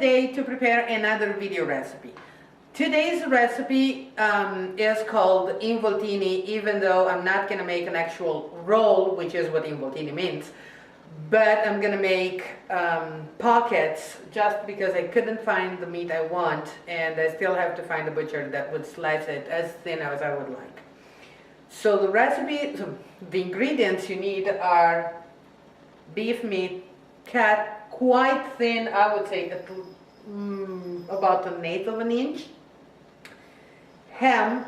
today to prepare another video recipe. Today's recipe is called involtini, even though I'm not going to make an actual roll, which is what involtini means. But I'm going to make pockets just because I couldn't find the meat I want, and I still have to find a butcher that would slice it as thin as I would like. So the recipe, the ingredients you need are beef meat cut quite thin, I would say about 1/8 of an inch. Ham.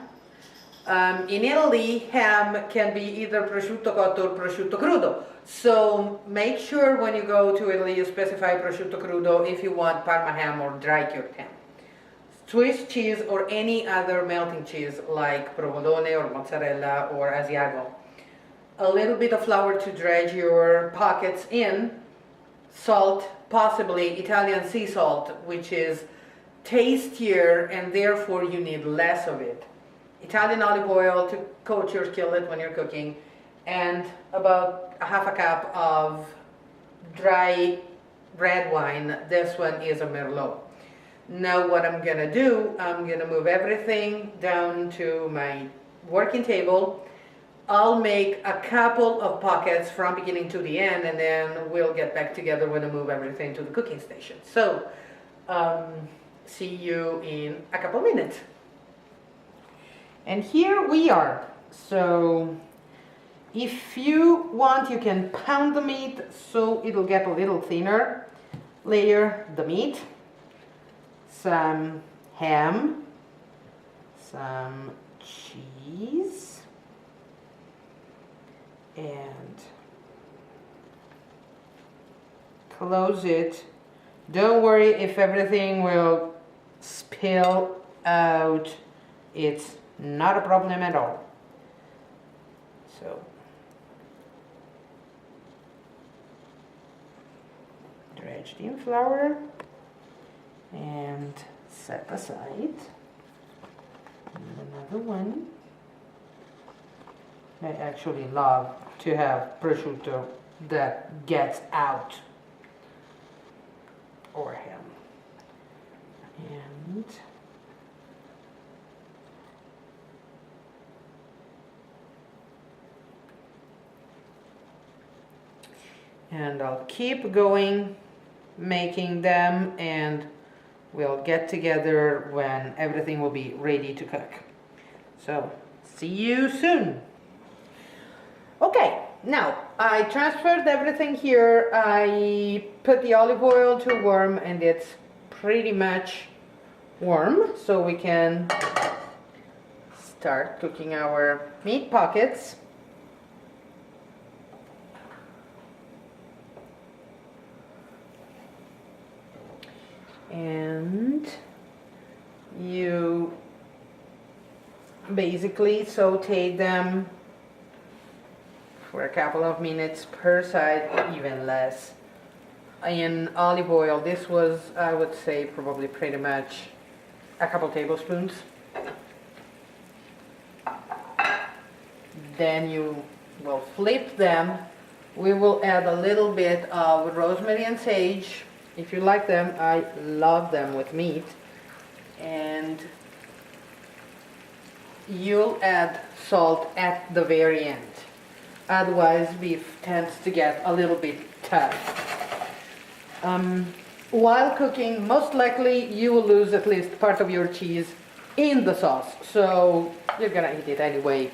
In Italy, ham can be either prosciutto cotto or prosciutto crudo. So make sure when you go to Italy you specify prosciutto crudo if you want Parma ham or dry cured ham. Swiss cheese or any other melting cheese like provolone or mozzarella or Asiago. A little bit of flour to dredge your pockets in. Salt, possibly Italian sea salt, which is tastier and therefore you need less of it. Italian olive oil to coat your skillet when you're cooking, and about 1/2 cup of dry red wine. This one is a Merlot. Now what I'm gonna do, I'm gonna move everything down to my working table. I'll make a couple of pockets from beginning to the end, and then we'll get back together when I move everything to the cooking station. So see you in a couple minutes. And here we are. So if you want, you can pound the meat so it'll get a little thinner. Layer the meat, some ham, some cheese, and close it. Don't worry if everything will spill out. It's not a problem at all. So dredged in flour and set aside. And another one. I actually love to have prosciutto that gets out, or ham. And I'll keep going making them, and we'll get together when everything will be ready to cook. So see you soon. Okay, now I transferred everything here. I put the olive oil to warm, and it's pretty much warm, so we can start cooking our meat pockets. And you basically saute them for a couple of minutes per side, even less, in olive oil. This was, I would say, probably pretty much a couple tablespoons. Then you will flip them. We will add a little bit of rosemary and sage. If you like them, I love them with meat. And you'll add salt at the very end. Otherwise, beef tends to get a little bit tough. While cooking, most likely you will lose at least part of your cheese in the sauce. So you're gonna eat it anyway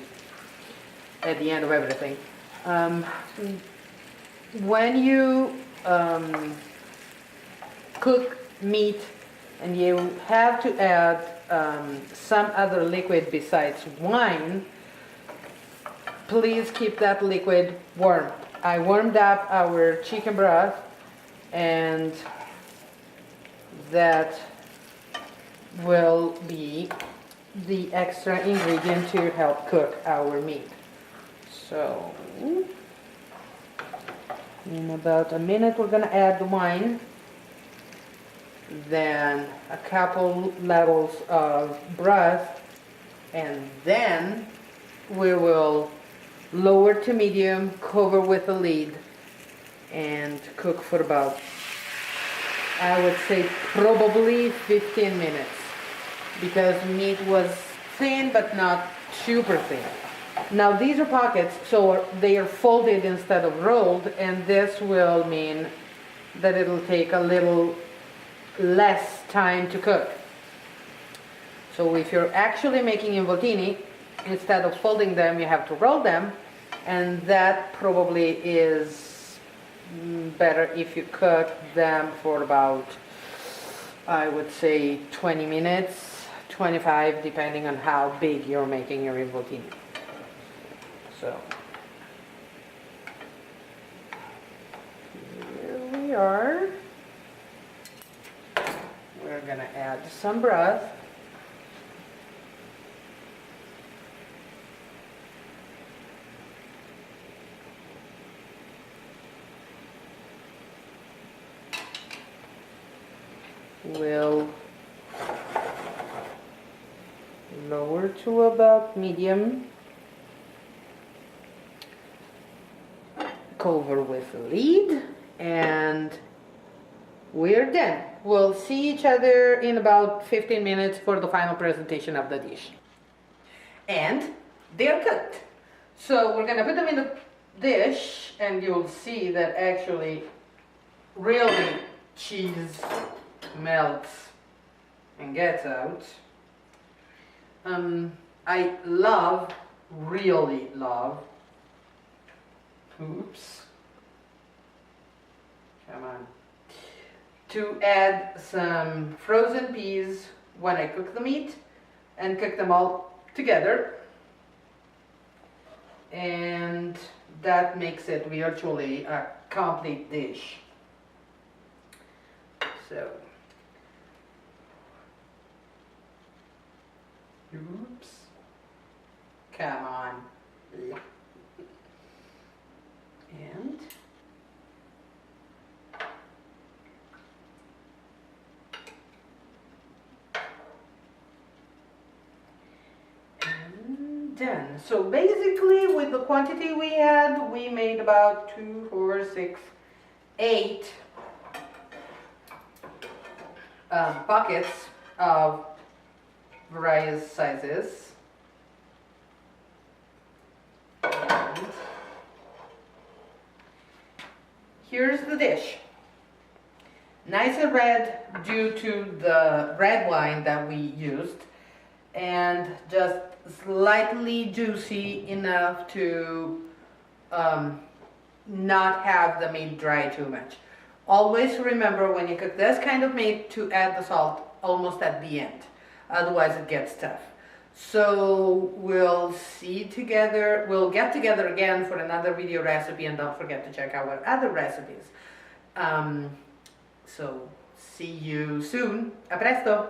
at the end of everything. When you cook meat and you have to add some other liquid besides wine, please keep that liquid warm. I warmed up our chicken broth, and that will be the extra ingredient to help cook our meat. So in about a minute we're going to add the wine, then a couple levels of broth, and then we will lower to medium, cover with a lid, and cook for about I would say probably 15 minutes, because meat was thin but not super thin. Now these are pockets, so they are folded instead of rolled, and this will mean that it'll take a little less time to cook. So if you're actually making involtini, instead of folding them, you have to roll them, and that probably is better if you cook them for about, I would say, 20 minutes, 25, depending on how big you're making your involtini. So here we are. We're gonna add some broth. We'll lower to about medium. Cover with a lid, and we're done. We'll see each other in about 15 minutes for the final presentation of the dish. And they're cooked. So we're gonna put them in the dish, and you'll see that actually really cheese melts and gets out. I really love, oops, come on, to add some frozen peas when I cook the meat and cook them all together, and that makes it virtually a complete dish. So, oops, come on, and done. So basically, with the quantity we had, we made about 2, 4, 6, 8 buckets of various sizes. And here's the dish. Nice and red due to the red wine that we used, and just slightly juicy enough to not have the meat dry too much. Always remember when you cook this kind of meat to add the salt almost at the end, otherwise it gets tough. So we'll get together again for another video recipe, and don't forget to check out our other recipes. So see you soon. A presto!